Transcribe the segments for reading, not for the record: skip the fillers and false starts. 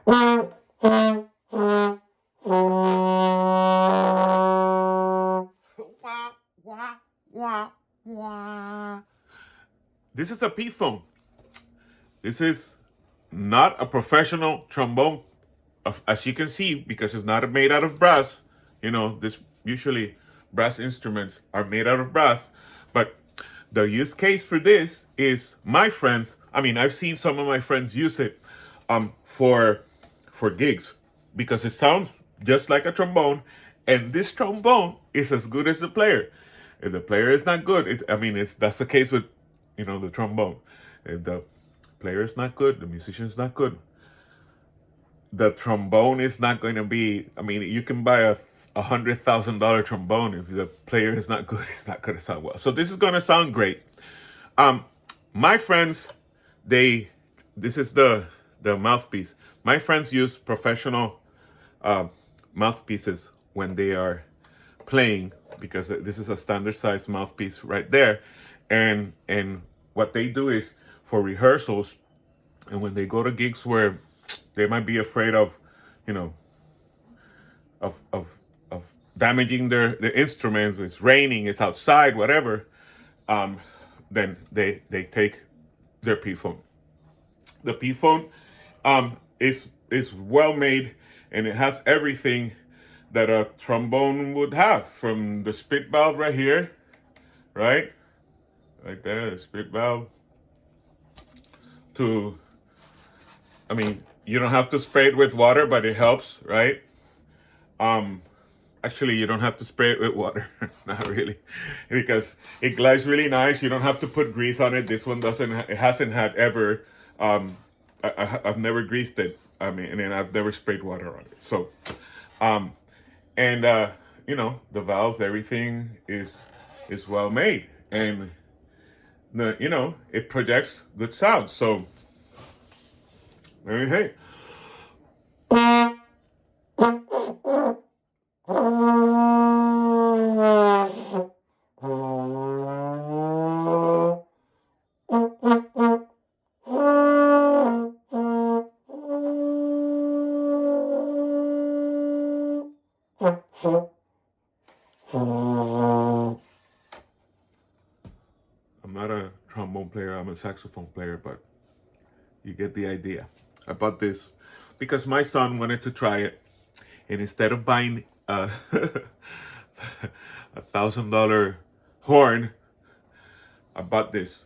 Wah, wah, wah, wah. This is a pphone. This is not a professional trombone, as you can see, because it's not made out of brass. You know, this usually brass instruments are made out of brass, but the use case for this is my friends. I mean, I've seen some of my friends use it for gigs because it sounds just like a trombone, and this trombone is as good as the player. If the player is not good, that's the case with the trombone. If the player is not good, the musician is not good, the trombone is not going to be. I mean, you can buy a $100,000 trombone. If the player is not good, it's not going to sound well. So this is going to sound great. My friends, this is the mouthpiece. My friends use professional mouthpieces when they are playing, because this is a standard size mouthpiece right there, and what they do is for rehearsals, and when they go to gigs where they might be afraid of, you know, of damaging their instruments. It's raining, it's outside, whatever. Then they take their pphone. The pphone is well made, and it has everything that a trombone would have, from the spit valve right here, right there, the spit valve, to, I mean, you don't have to spray it with water, but it helps, right? Actually, you don't have to spray it with water, not really, because it glides really nice. You don't have to put grease on it. This one doesn't. It hasn't had ever. I've never greased it. I mean, and I've never sprayed water on it. So, and the valves, everything is well made, and it projects good sound. So, hey. I'm not a trombone player, I'm a saxophone player, but you get the idea. I bought this because my son wanted to try it, and instead of buying a $1,000 horn, I bought this.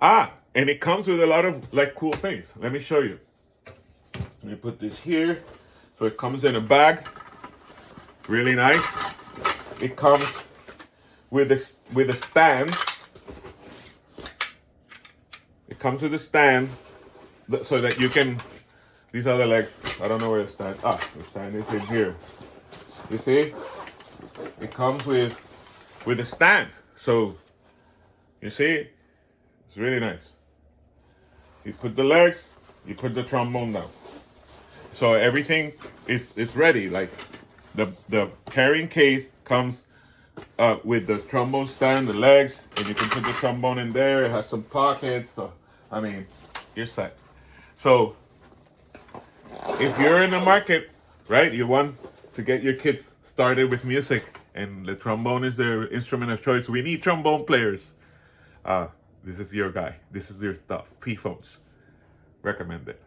And it comes with a lot of cool things. Let me show you. Let me put this here. So it comes in a bag, really nice. It comes with a stand. It comes with a stand so that you can. These are the legs. I don't know where the stand. The stand is in here. You see? It comes with a stand. So you see, it's really nice. You put the legs. You put the trombone down. So everything is ready. Like the carrying case comes with the trombone stand, the legs, and you can put the trombone in there. It has some pockets. So, I mean, you're set. So if you're in the market, right, you want to get your kids started with music, and the trombone is their instrument of choice. We need trombone players. This is your guy. This is your stuff. Phones. Recommend it.